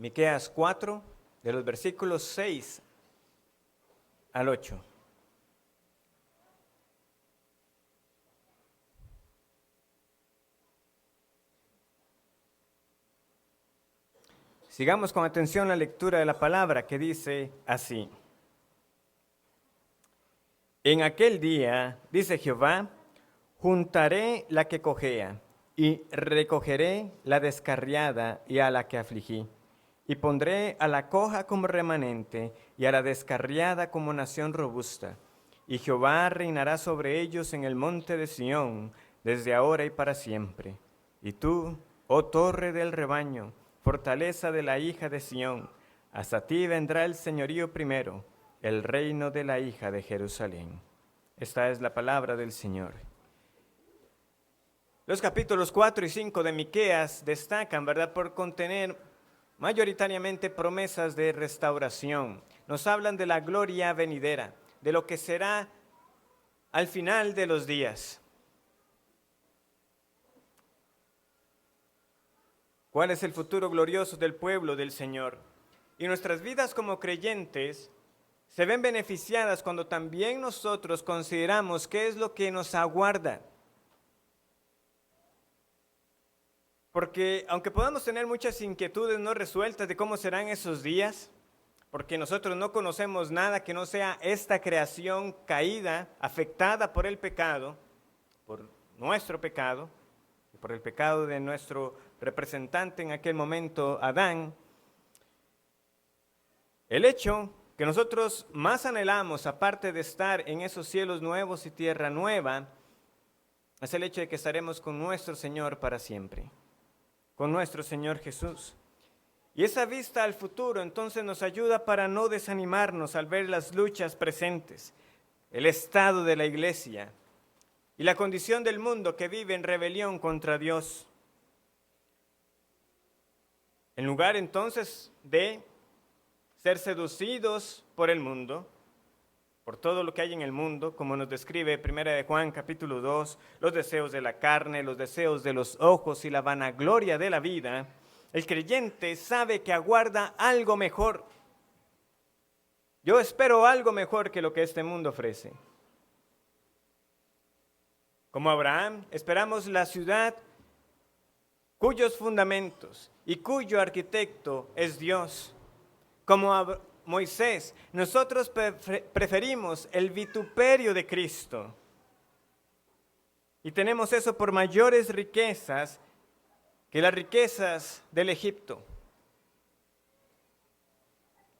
Miqueas 4, de los versículos 6 al 8. Sigamos con atención la lectura de la palabra que dice así. En aquel día, dice Jehová, juntaré la que cojea y recogeré la descarriada y a la que afligí. Y pondré a la coja como remanente y a la descarriada como nación robusta. Y Jehová reinará sobre ellos en el monte de Sión, desde ahora y para siempre. Y tú, oh torre del rebaño, fortaleza de la hija de Sión, hasta ti vendrá el señorío primero, el reino de la hija de Jerusalén. Esta es la palabra del Señor. Los capítulos 4 y 5 de Miqueas destacan, ¿verdad?, por contener mayoritariamente promesas de restauración. Nos hablan de la gloria venidera, de lo que será al final de los días. ¿Cuál es el futuro glorioso del pueblo del Señor? Y nuestras vidas como creyentes se ven beneficiadas cuando también nosotros consideramos qué es lo que nos aguarda. Porque aunque podamos tener muchas inquietudes no resueltas de cómo serán esos días, porque nosotros no conocemos nada que no sea esta creación caída, afectada por el pecado, por nuestro pecado, y por el pecado de nuestro representante en aquel momento, Adán, el hecho que nosotros más anhelamos, aparte de estar en esos cielos nuevos y tierra nueva, es el hecho de que estaremos con nuestro Señor para siempre, con nuestro Señor Jesús. Y esa vista al futuro entonces nos ayuda para no desanimarnos al ver las luchas presentes, el estado de la iglesia y la condición del mundo que vive en rebelión contra Dios. En lugar entonces de ser seducidos por el mundo, por todo lo que hay en el mundo, como nos describe 1 de Juan capítulo 2, los deseos de la carne, los deseos de los ojos y la vanagloria de la vida, el creyente sabe que aguarda algo mejor. Yo espero algo mejor que lo que este mundo ofrece. Como Abraham, esperamos la ciudad cuyos fundamentos y cuyo arquitecto es Dios. Como Moisés, nosotros preferimos el vituperio de Cristo. Y tenemos eso por mayores riquezas que las riquezas del Egipto,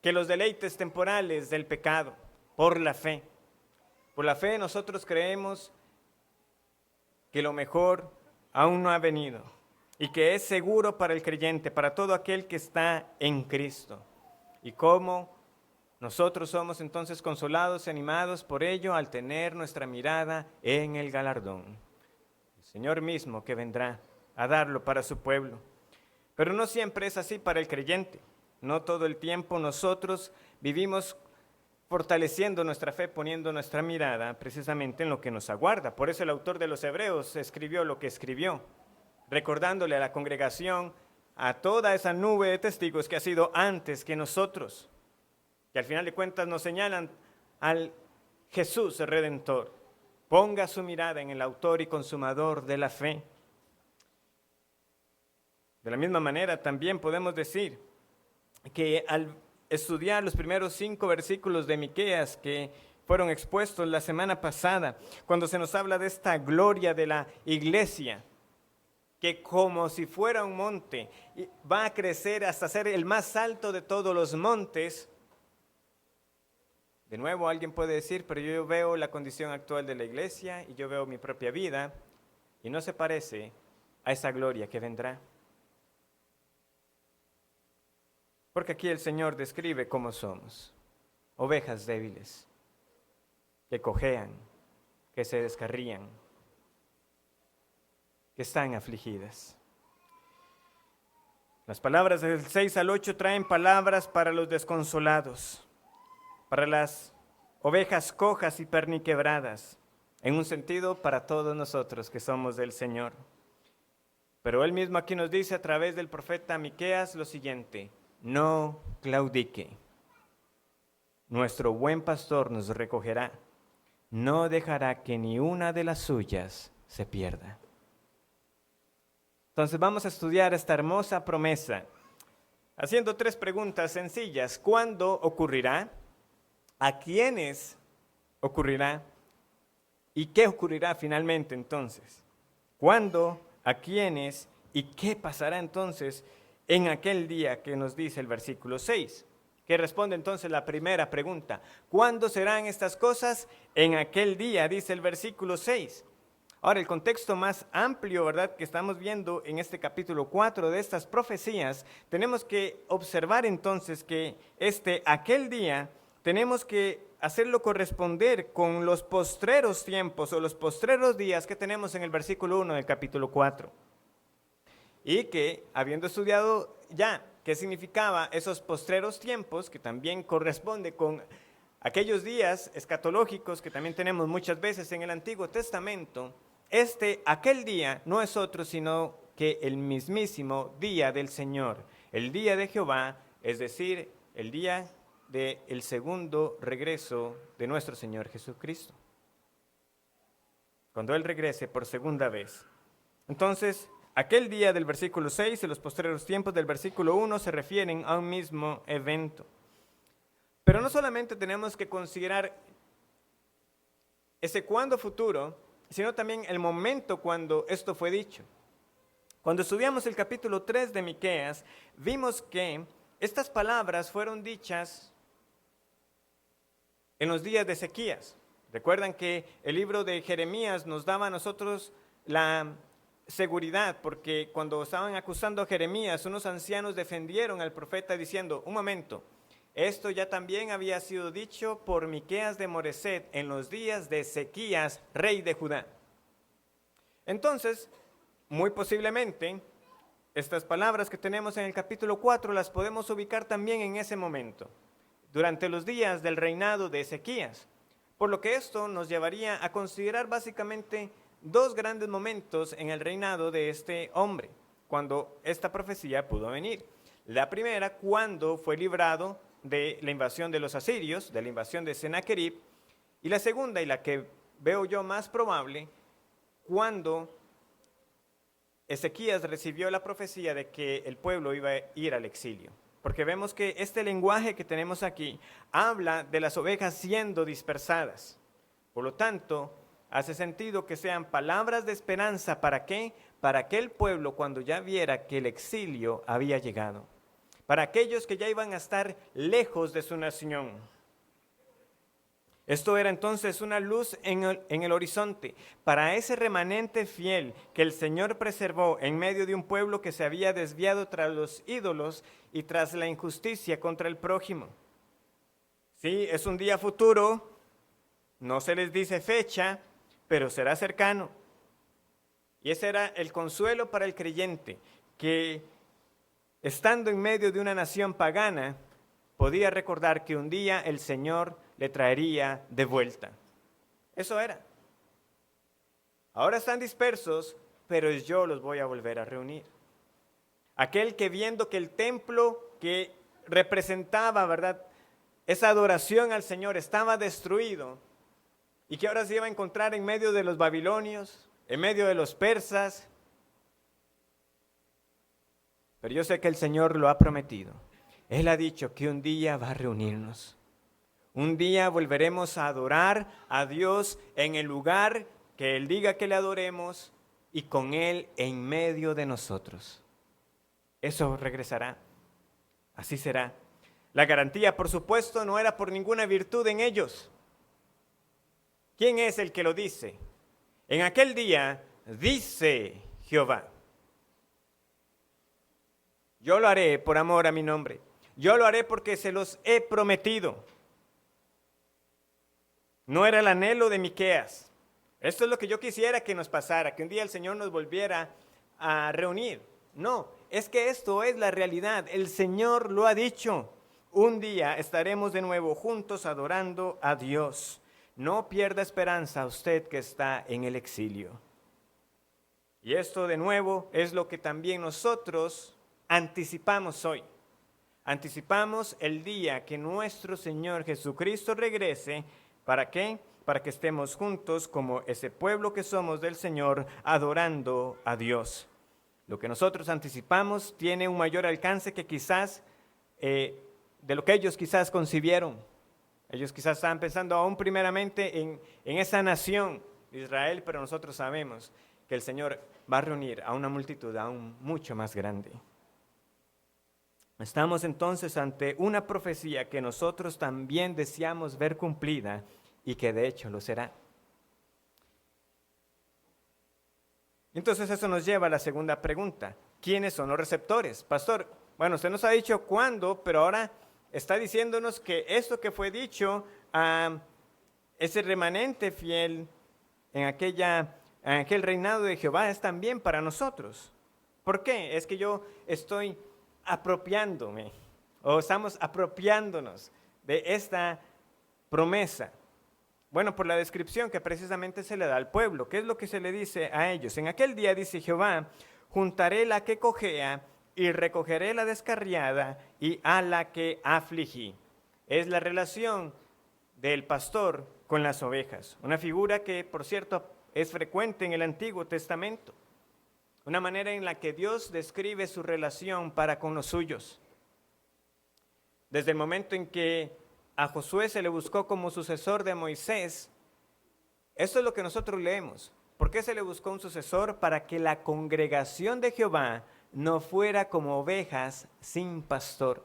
que los deleites temporales del pecado, por la fe. Por la fe nosotros creemos que lo mejor aún no ha venido y que es seguro para el creyente, para todo aquel que está en Cristo. Y cómo nosotros somos entonces consolados y animados por ello al tener nuestra mirada en el galardón. El Señor mismo que vendrá a darlo para su pueblo. Pero no siempre es así para el creyente. No todo el tiempo nosotros vivimos fortaleciendo nuestra fe, poniendo nuestra mirada precisamente en lo que nos aguarda. Por eso el autor de los Hebreos escribió lo que escribió, recordándole a la congregación, a toda esa nube de testigos que ha sido antes que nosotros, que al final de cuentas nos señalan al Jesús Redentor. Ponga su mirada en el autor y consumador de la fe. De la misma manera también podemos decir que al estudiar los primeros 5 versículos de Miqueas que fueron expuestos la semana pasada, cuando se nos habla de esta gloria de la iglesia, que como si fuera un monte, va a crecer hasta ser el más alto de todos los montes. De nuevo alguien puede decir, pero yo veo la condición actual de la iglesia y yo veo mi propia vida y no se parece a esa gloria que vendrá. Porque aquí el Señor describe cómo somos, ovejas débiles, que cojean, que se descarrían, que están afligidas. Las palabras del 6 al 8 traen palabras para los desconsolados, para las ovejas cojas y perniquebradas, en un sentido para todos nosotros que somos del Señor. Pero Él mismo aquí nos dice a través del profeta Miqueas lo siguiente: no claudique. Nuestro buen pastor nos recogerá, no dejará que ni una de las suyas se pierda. Entonces vamos a estudiar esta hermosa promesa, haciendo 3 preguntas sencillas. ¿Cuándo ocurrirá? ¿A quiénes ocurrirá? ¿Y qué ocurrirá finalmente entonces? ¿Cuándo? ¿A quiénes? ¿Y qué pasará entonces en aquel día que nos dice el versículo 6? Que responde entonces la primera pregunta. ¿Cuándo serán estas cosas? En aquel día, dice el versículo 6. Ahora, el contexto más amplio, ¿verdad?, que estamos viendo en este capítulo 4 de estas profecías, tenemos que observar entonces que aquel día, tenemos que hacerlo corresponder con los postreros tiempos o los postreros días que tenemos en el versículo 1 del capítulo 4. Y que, habiendo estudiado ya qué significaba esos postreros tiempos, que también corresponde con aquellos días escatológicos que también tenemos muchas veces en el Antiguo Testamento, aquel día no es otro sino que el mismísimo día del Señor, el día de Jehová, es decir, el día del segundo regreso de nuestro Señor Jesucristo, cuando Él regrese por segunda vez. Entonces, aquel día del versículo 6 y los postreros tiempos del versículo 1 se refieren a un mismo evento. Pero no solamente tenemos que considerar ese cuándo futuro, sino también el momento cuando esto fue dicho. Cuando estudiamos el capítulo 3 de Miqueas, vimos que estas palabras fueron dichas en los días de Ezequías. Recuerdan que el libro de Jeremías nos daba a nosotros la seguridad, porque cuando estaban acusando a Jeremías, unos ancianos defendieron al profeta diciendo, un momento, esto ya también había sido dicho por Miqueas de Moreset en los días de Ezequías, rey de Judá. Entonces, muy posiblemente, estas palabras que tenemos en el capítulo 4 las podemos ubicar también en ese momento, durante los días del reinado de Ezequías. Por lo que esto nos llevaría a considerar básicamente 2 grandes momentos en el reinado de este hombre, cuando esta profecía pudo venir. La primera, cuando fue librado de la invasión de los asirios, de la invasión de Sennacherib, y la segunda, y la que veo yo más probable, cuando Ezequías recibió la profecía de que el pueblo iba a ir al exilio. Porque vemos que este lenguaje que tenemos aquí habla de las ovejas siendo dispersadas. Por lo tanto, hace sentido que sean palabras de esperanza. ¿Para qué? Para aquel pueblo cuando ya viera que el exilio había llegado. Para aquellos que ya iban a estar lejos de su nación. Esto era entonces una luz en el horizonte para ese remanente fiel que el Señor preservó en medio de un pueblo que se había desviado tras los ídolos y tras la injusticia contra el prójimo. Sí, es un día futuro, no se les dice fecha, pero será cercano. Y ese era el consuelo para el creyente, que estando en medio de una nación pagana, podía recordar que un día el Señor le traería de vuelta. Eso era. Ahora están dispersos, pero yo los voy a volver a reunir. Aquel que viendo que el templo que representaba, ¿verdad?, esa adoración al Señor estaba destruido y que ahora se iba a encontrar en medio de los babilonios, en medio de los persas. Pero yo sé que el Señor lo ha prometido. Él ha dicho que un día va a reunirnos. Un día volveremos a adorar a Dios en el lugar que Él diga que le adoremos y con Él en medio de nosotros. Eso regresará. Así será. La garantía, por supuesto, no era por ninguna virtud en ellos. ¿Quién es el que lo dice? En aquel día dice Jehová. Yo lo haré por amor a mi nombre. Yo lo haré porque se los he prometido. No era el anhelo de Miqueas. Esto es lo que yo quisiera que nos pasara, que un día el Señor nos volviera a reunir. No, es que esto es la realidad. El Señor lo ha dicho. Un día estaremos de nuevo juntos adorando a Dios. No pierda esperanza usted que está en el exilio. Y esto de nuevo es lo que también nosotros anticipamos hoy. Anticipamos el día que nuestro Señor Jesucristo regrese. ¿Para qué? Para que estemos juntos como ese pueblo que somos del Señor, adorando a Dios. Lo que nosotros anticipamos tiene un mayor alcance que quizás de lo que ellos quizás concibieron. Ellos quizás estaban pensando aún primeramente en esa nación de Israel, pero nosotros sabemos que el Señor va a reunir a una multitud aún mucho más grande. Estamos entonces ante una profecía que nosotros también deseamos ver cumplida y que de hecho lo será. Entonces eso nos lleva a la segunda pregunta. ¿Quiénes son los receptores? Pastor, bueno, usted nos ha dicho cuándo, pero ahora está diciéndonos que esto que fue dicho a ese remanente fiel en aquel reinado de Jehová es también para nosotros. ¿Por qué? Es que yo estoy apropiándome, o estamos apropiándonos de esta promesa. Bueno, por la descripción que precisamente se le da al pueblo. ¿Qué es lo que se le dice a ellos? En aquel día, dice Jehová, juntaré la que cojea y recogeré la descarriada y a la que afligí. Es la relación del pastor con las ovejas. Una figura que, por cierto, es frecuente en el Antiguo Testamento. Una manera en la que Dios describe su relación para con los suyos. Desde el momento en que a Josué se le buscó como sucesor de Moisés, esto es lo que nosotros leemos. ¿Por qué se le buscó un sucesor? Para que la congregación de Jehová no fuera como ovejas sin pastor.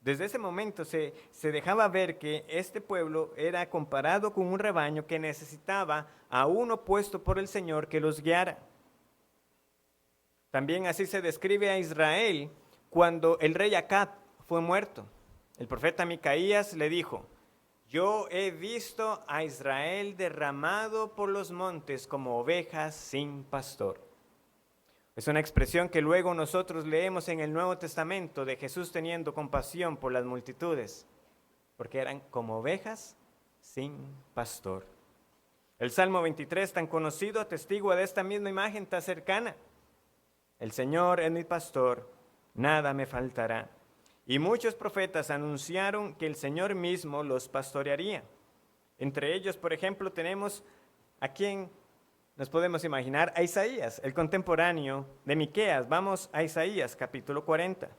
Desde ese momento se dejaba ver que este pueblo era comparado con un rebaño que necesitaba a uno puesto por el Señor que los guiara. También así se describe a Israel cuando el rey Acab fue muerto. El profeta Micaías le dijo: yo he visto a Israel derramado por los montes como ovejas sin pastor. Es una expresión que luego nosotros leemos en el Nuevo Testamento de Jesús teniendo compasión por las multitudes, porque eran como ovejas sin pastor. El Salmo 23, tan conocido, atestigua de esta misma imagen tan cercana. El Señor es mi pastor, nada me faltará. Y muchos profetas anunciaron que el Señor mismo los pastorearía. Entre ellos, por ejemplo, tenemos a quien nos podemos imaginar, a Isaías, el contemporáneo de Miqueas. Vamos a Isaías, capítulo 40.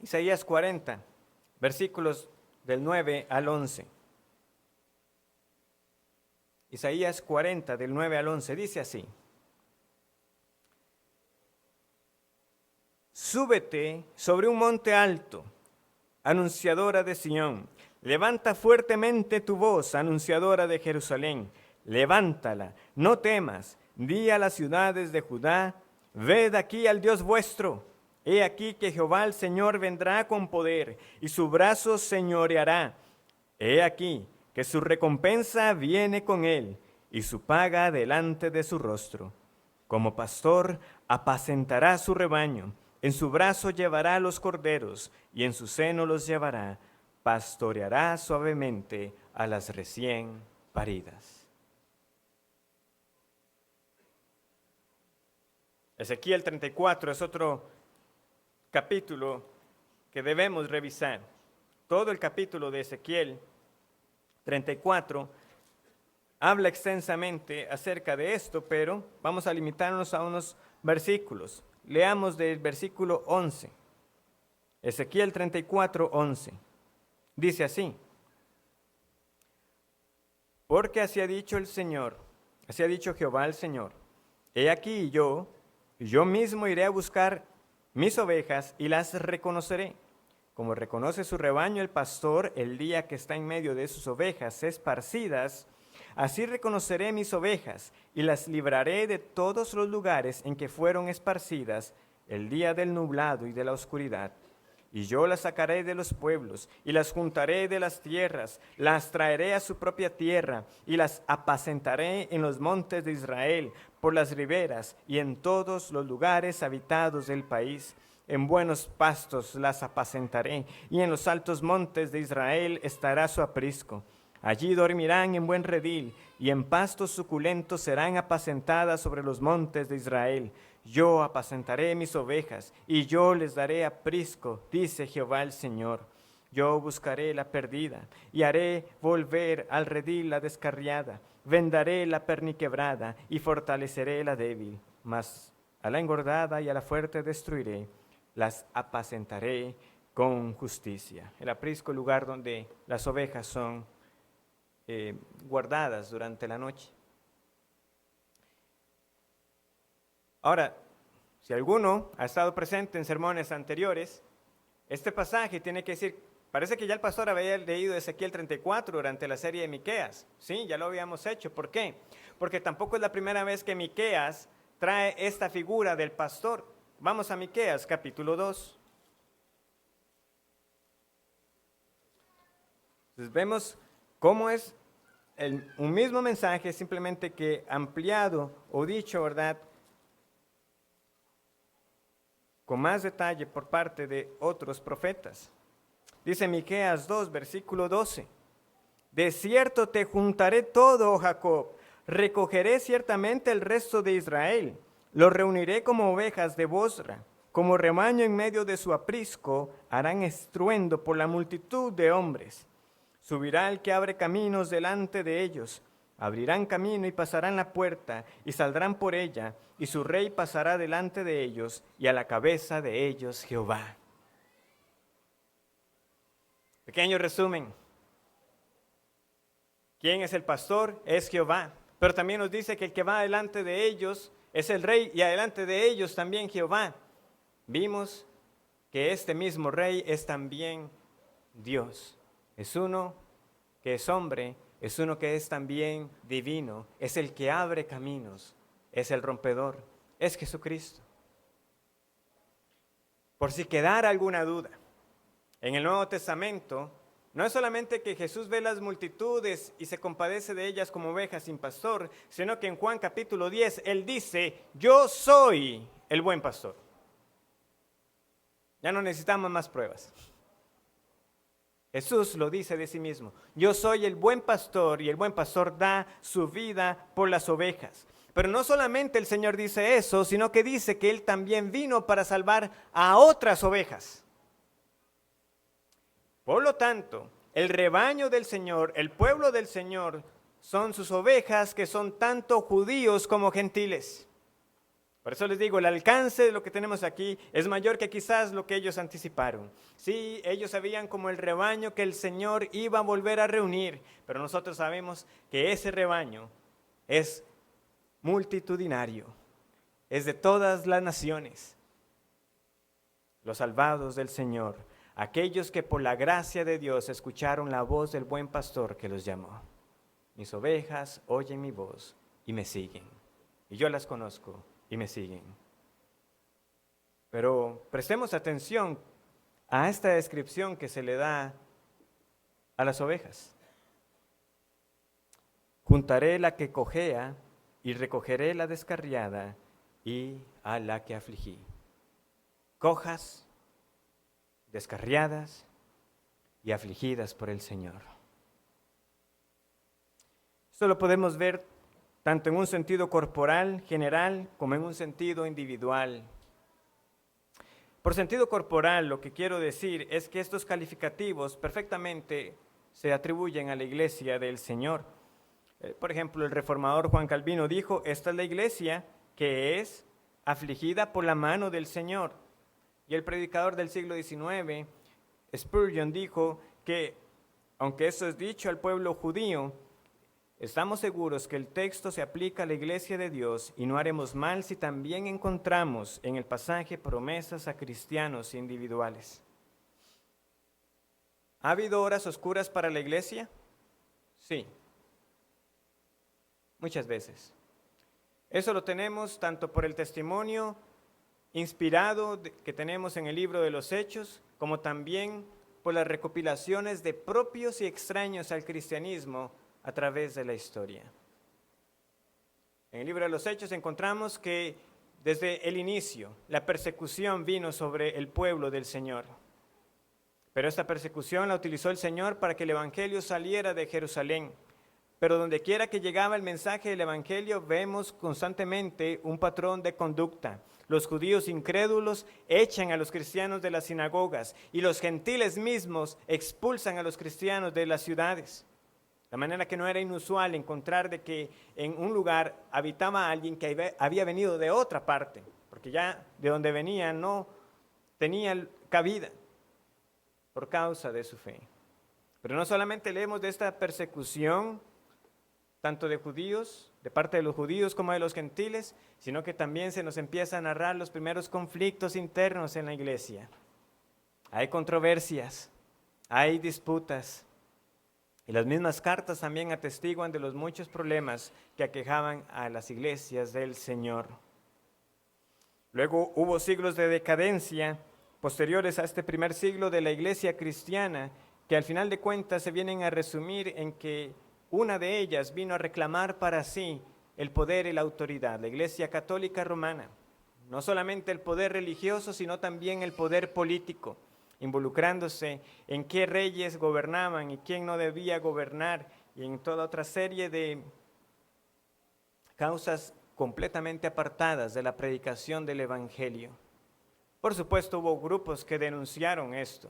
Isaías 40, versículos del 9 al 11. Isaías 40, del 9 al 11, dice así: súbete sobre un monte alto, anunciadora de Sión. Levanta fuertemente tu voz, anunciadora de Jerusalén. Levántala, no temas. Di a las ciudades de Judá: ved aquí al Dios vuestro. He aquí que Jehová el Señor vendrá con poder, y su brazo señoreará. He aquí que su recompensa viene con él, y su paga delante de su rostro. Como pastor apacentará su rebaño. En su brazo llevará los corderos, y en su seno los llevará. Pastoreará suavemente a las recién paridas. Ezequiel 34 es otro capítulo que debemos revisar. Todo el capítulo de Ezequiel 34 habla extensamente acerca de esto, pero vamos a limitarnos a unos versículos. Leamos del versículo 11. Ezequiel 34, 11. Dice así: porque así ha dicho el Señor, así ha dicho Jehová el Señor: he aquí yo mismo iré a buscar mis ovejas y las reconoceré. Como reconoce su rebaño el pastor el día que está en medio de sus ovejas esparcidas, así reconoceré mis ovejas y las libraré de todos los lugares en que fueron esparcidas el día del nublado y de la oscuridad. Y yo las sacaré de los pueblos y las juntaré de las tierras, las traeré a su propia tierra y las apacentaré en los montes de Israel, por las riberas y en todos los lugares habitados del país. En buenos pastos las apacentaré, y en los altos montes de Israel estará su aprisco. Allí dormirán en buen redil, y en pastos suculentos serán apacentadas sobre los montes de Israel. Yo apacentaré mis ovejas, y yo les daré aprisco, dice Jehová el Señor. Yo buscaré la perdida, y haré volver al redil la descarriada. Vendaré la perniquebrada, y fortaleceré la débil. Mas a la engordada y a la fuerte destruiré, las apacentaré con justicia. El aprisco, lugar donde las ovejas son guardadas durante la noche. Ahora, si alguno ha estado presente en sermones anteriores, este pasaje tiene que decir, parece que ya el pastor había leído Ezequiel 34 durante la serie de Miqueas. Sí, ya lo habíamos hecho. ¿Por qué? Porque tampoco es la primera vez que Miqueas trae esta figura del pastor. Vamos a Miqueas, capítulo 2. Entonces vemos cómo es un mismo mensaje, simplemente que ampliado o dicho, ¿verdad?, con más detalle por parte de otros profetas. Dice Miqueas 2, versículo 12. De cierto te juntaré todo, oh Jacob, recogeré ciertamente el resto de Israel, los reuniré como ovejas de Bosra, como rebaño en medio de su aprisco, harán estruendo por la multitud de hombres. Subirá el que abre caminos delante de ellos, abrirán camino y pasarán la puerta, y saldrán por ella, y su rey pasará delante de ellos, y a la cabeza de ellos Jehová. Pequeño resumen. ¿Quién es el pastor? Es Jehová. Pero también nos dice que el que va delante de ellos es el rey, y adelante de ellos también Jehová. Vimos que este mismo rey es también Dios. Es uno que es hombre, es uno que es también divino, es el que abre caminos, es el rompedor, es Jesucristo. Por si quedara alguna duda, en el Nuevo Testamento no es solamente que Jesús ve las multitudes y se compadece de ellas como ovejas sin pastor, sino que en Juan capítulo 10 Él dice, yo soy el buen pastor. Ya no necesitamos más pruebas. Jesús lo dice de sí mismo, yo soy el buen pastor y el buen pastor da su vida por las ovejas. Pero no solamente el Señor dice eso, sino que dice que Él también vino para salvar a otras ovejas. Por lo tanto, el rebaño del Señor, el pueblo del Señor, son sus ovejas que son tanto judíos como gentiles. Por eso les digo, el alcance de lo que tenemos aquí es mayor que quizás lo que ellos anticiparon. Sí, ellos sabían como el rebaño que el Señor iba a volver a reunir, pero nosotros sabemos que ese rebaño es multitudinario, es de todas las naciones. Los salvados del Señor, aquellos que por la gracia de Dios escucharon la voz del buen pastor que los llamó. Mis ovejas oyen mi voz y me siguen, y yo las conozco y me siguen. Pero prestemos atención a esta descripción que se le da a las ovejas. Juntaré la que cojea y recogeré la descarriada y a la que afligí. Cojas, descarriadas y afligidas por el Señor. Esto lo podemos ver tanto en un sentido corporal, general, como en un sentido individual. Por sentido corporal, lo que quiero decir es que estos calificativos perfectamente se atribuyen a la iglesia del Señor. Por ejemplo, el reformador Juan Calvino dijo, esta es la iglesia que es afligida por la mano del Señor. Y el predicador del siglo XIX, Spurgeon, dijo que, aunque eso es dicho al pueblo judío, estamos seguros que el texto se aplica a la iglesia de Dios y no haremos mal si también encontramos en el pasaje promesas a cristianos individuales. ¿Ha habido horas oscuras para la iglesia? Sí, muchas veces. Eso lo tenemos tanto por el testimonio inspirado que tenemos en el libro de los Hechos, como también por las recopilaciones de propios y extraños al cristianismo a través de la historia. En el libro de los Hechos encontramos que desde el inicio la persecución vino sobre el pueblo del Señor. Pero esta persecución la utilizó el Señor para que el Evangelio saliera de Jerusalén. Pero donde quiera que llegaba el mensaje del Evangelio, vemos constantemente un patrón de conducta. Los judíos incrédulos echan a los cristianos de las sinagogas y los gentiles mismos expulsan a los cristianos de las ciudades. De manera que no era inusual encontrar de que en un lugar habitaba alguien que había venido de otra parte, porque ya de donde venía no tenía cabida por causa de su fe. Pero no solamente leemos de esta persecución, tanto de judíos, de parte de los judíos como de los gentiles, sino que también se nos empieza a narrar los primeros conflictos internos en la iglesia. Hay controversias, hay disputas, y las mismas cartas también atestiguan de los muchos problemas que aquejaban a las iglesias del Señor. Luego hubo siglos de decadencia posteriores a este primer siglo de la iglesia cristiana, que al final de cuentas se vienen a resumir en que una de ellas vino a reclamar para sí el poder y la autoridad, la Iglesia Católica Romana. No solamente el poder religioso, sino también el poder político, involucrándose en qué reyes gobernaban y quién no debía gobernar, y en toda otra serie de causas completamente apartadas de la predicación del Evangelio. Por supuesto, hubo grupos que denunciaron esto,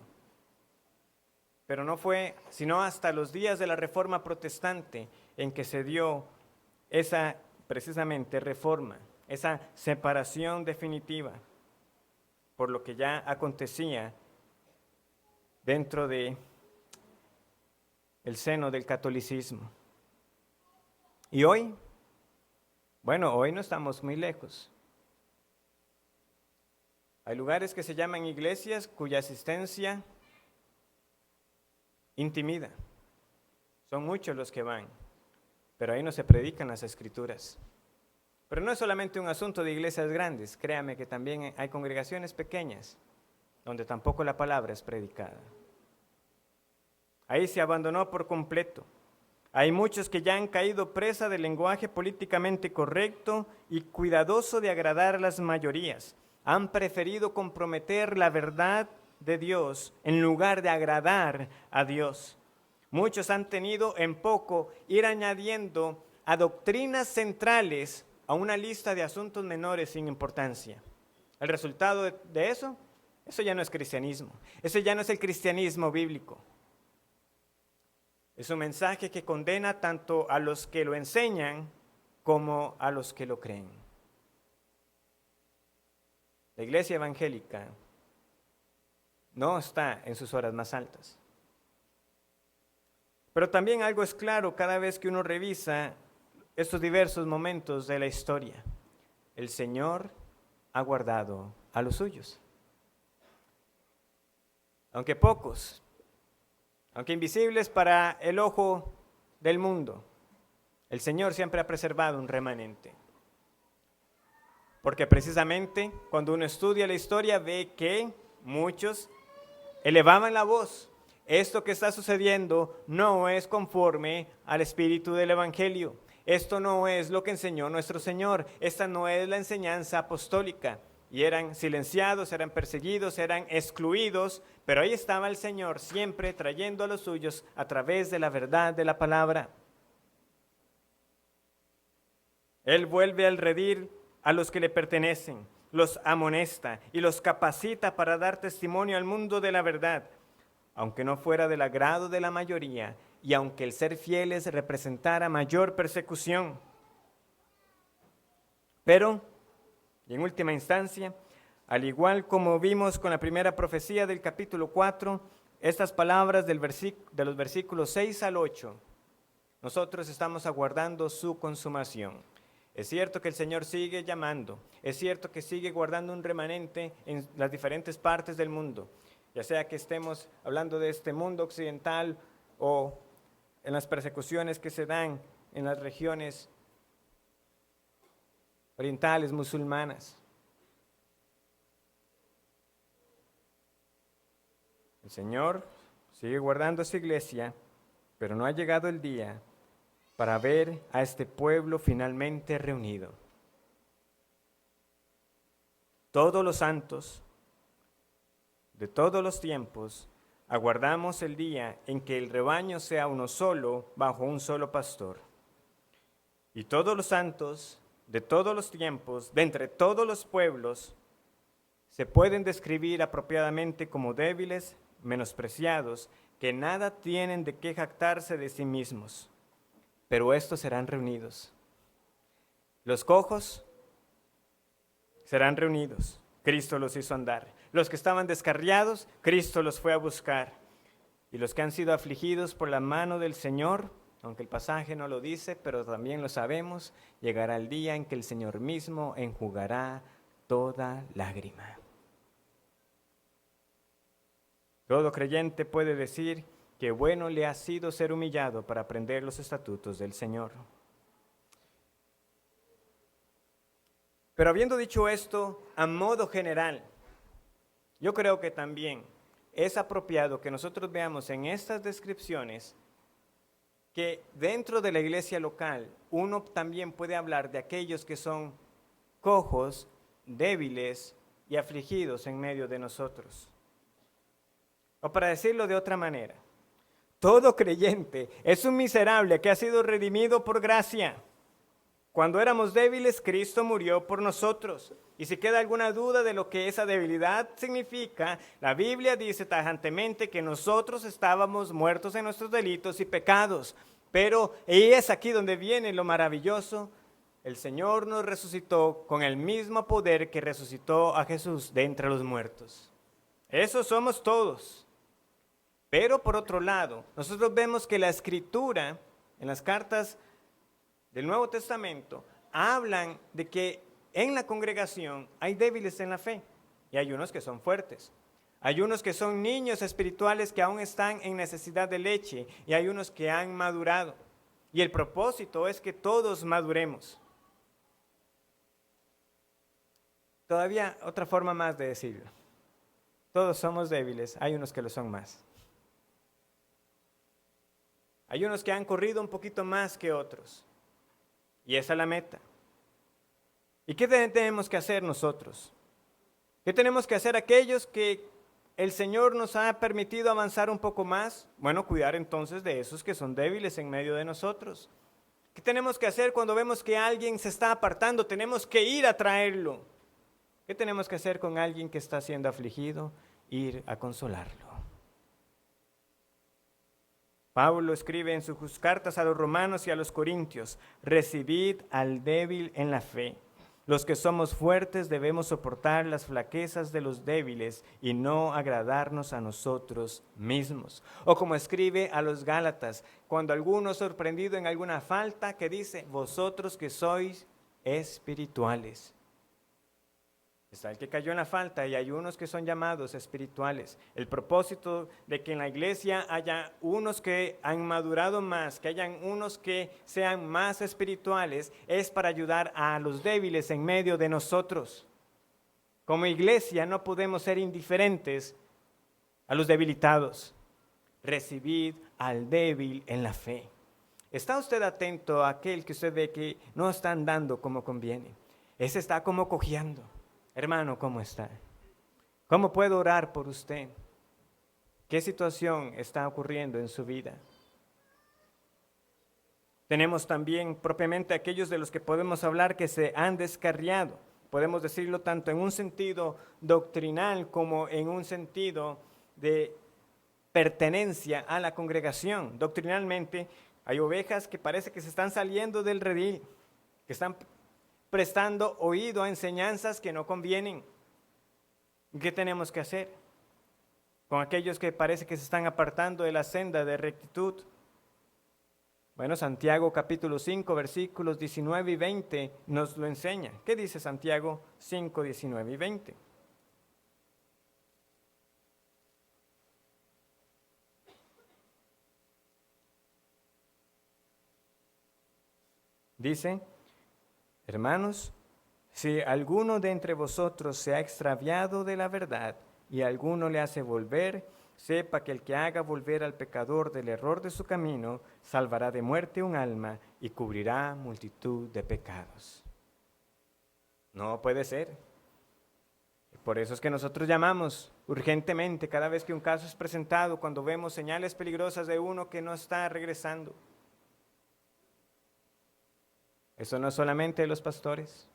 pero no fue sino hasta los días de la Reforma Protestante en que se dio esa precisamente reforma, esa separación definitiva, por lo que ya acontecía dentro de el seno del catolicismo. Y hoy, bueno, hoy no estamos muy lejos. Hay lugares que se llaman iglesias cuya asistencia intimida. Son muchos los que van, pero ahí no se predican las escrituras. Pero no es solamente un asunto de iglesias grandes, créame que también hay congregaciones pequeñas donde tampoco la palabra es predicada. Ahí se abandonó por completo. Hay muchos que ya han caído presa del lenguaje políticamente correcto y cuidadoso de agradar a las mayorías. Han preferido comprometer la verdad de Dios en lugar de agradar a Dios. Muchos han tenido en poco ir añadiendo a doctrinas centrales a una lista de asuntos menores sin importancia. El resultado de eso ya no es cristianismo, eso ya no es el cristianismo bíblico. Es un mensaje que condena tanto a los que lo enseñan como a los que lo creen. La iglesia evangélica no está en sus horas más altas. Pero también algo es claro cada vez que uno revisa estos diversos momentos de la historia. El Señor ha guardado a los suyos. Aunque pocos, aunque invisibles para el ojo del mundo, el Señor siempre ha preservado un remanente. Porque precisamente cuando uno estudia la historia ve que muchos elevaban la voz. Esto que está sucediendo no es conforme al espíritu del Evangelio. Esto no es lo que enseñó nuestro Señor. Esta no es la enseñanza apostólica. Y eran silenciados, eran perseguidos, eran excluidos, pero ahí estaba el Señor siempre trayendo a los suyos a través de la verdad de la palabra. Él vuelve al redil a los que le pertenecen, los amonesta y los capacita para dar testimonio al mundo de la verdad, aunque no fuera del agrado de la mayoría y aunque el ser fieles representara mayor persecución. Pero, y en última instancia, al igual como vimos con la primera profecía del capítulo 4, estas palabras de los versículos 6 al 8, nosotros estamos aguardando su consumación. Es cierto que el Señor sigue llamando, es cierto que sigue guardando un remanente en las diferentes partes del mundo, ya sea que estemos hablando de este mundo occidental o en las persecuciones que se dan en las regiones orientales musulmanas. El Señor sigue guardando su iglesia, pero no ha llegado el día para ver a este pueblo finalmente reunido. Todos los santos de todos los tiempos aguardamos el día en que el rebaño sea uno solo, bajo un solo pastor. Y todos los santos de todos los tiempos, de entre todos los pueblos, se pueden describir apropiadamente como débiles, menospreciados, que nada tienen de qué jactarse de sí mismos. Pero estos serán reunidos. Los cojos serán reunidos. Cristo los hizo andar. Los que estaban descarriados, Cristo los fue a buscar. Y los que han sido afligidos por la mano del Señor, aunque el pasaje no lo dice, pero también lo sabemos, llegará el día en que el Señor mismo enjugará toda lágrima. Todo creyente puede decir que bueno le ha sido ser humillado para aprender los estatutos del Señor. Pero habiendo dicho esto, a modo general, yo creo que también es apropiado que nosotros veamos en estas descripciones que dentro de la iglesia local uno también puede hablar de aquellos que son cojos, débiles y afligidos en medio de nosotros. O para decirlo de otra manera, todo creyente es un miserable que ha sido redimido por gracia. Cuando éramos débiles, Cristo murió por nosotros. Y si queda alguna duda de lo que esa debilidad significa, la Biblia dice tajantemente que nosotros estábamos muertos en nuestros delitos y pecados. Pero, y es aquí donde viene lo maravilloso, el Señor nos resucitó con el mismo poder que resucitó a Jesús de entre los muertos. Eso somos todos. Pero por otro lado, nosotros vemos que la Escritura, en las cartas del Nuevo Testamento, hablan de que en la congregación hay débiles en la fe y hay unos que son fuertes. Hay unos que son niños espirituales que aún están en necesidad de leche y hay unos que han madurado. Y el propósito es que todos maduremos. Todavía otra forma más de decirlo. Todos somos débiles, hay unos que lo son más. Hay unos que han corrido un poquito más que otros. Y esa es la meta. ¿Y qué tenemos que hacer nosotros? ¿Qué tenemos que hacer aquellos que el Señor nos ha permitido avanzar un poco más? Bueno, cuidar entonces de esos que son débiles en medio de nosotros. ¿Qué tenemos que hacer cuando vemos que alguien se está apartando? Tenemos que ir a traerlo. ¿Qué tenemos que hacer con alguien que está siendo afligido? Ir a consolarlo. Pablo escribe en sus cartas a los romanos y a los corintios: recibid al débil en la fe. Los que somos fuertes debemos soportar las flaquezas de los débiles y no agradarnos a nosotros mismos. O como escribe a los Gálatas, cuando alguno es sorprendido en alguna falta, que dice: vosotros que sois espirituales. Está el que cayó en la falta y hay unos que son llamados espirituales. El propósito de que en la iglesia haya unos que han madurado más, que hayan unos que sean más espirituales, es para ayudar a los débiles en medio de nosotros. Como iglesia no podemos ser indiferentes a los debilitados. Recibid al débil en la fe. ¿Está usted atento a aquel que usted ve que no está andando como conviene? Ese está como cojeando. Hermano, ¿cómo está? ¿Cómo puedo orar por usted? ¿Qué situación está ocurriendo en su vida? Tenemos también propiamente aquellos de los que podemos hablar que se han descarriado. Podemos decirlo tanto en un sentido doctrinal como en un sentido de pertenencia a la congregación. Doctrinalmente hay ovejas que parece que se están saliendo del redil, que están prestando oído a enseñanzas que no convienen. ¿Qué tenemos que hacer con aquellos que parece que se están apartando de la senda de rectitud? Bueno, Santiago capítulo 5, versículos 19 y 20 nos lo enseña. ¿Qué dice Santiago 5, 19 y 20? Dice: hermanos, si alguno de entre vosotros se ha extraviado de la verdad y alguno le hace volver, sepa que el que haga volver al pecador del error de su camino, salvará de muerte un alma y cubrirá multitud de pecados. No puede ser. Por eso es que nosotros llamamos urgentemente cada vez que un caso es presentado, cuando vemos señales peligrosas de uno que no está regresando. Eso no es solamente de los pastores.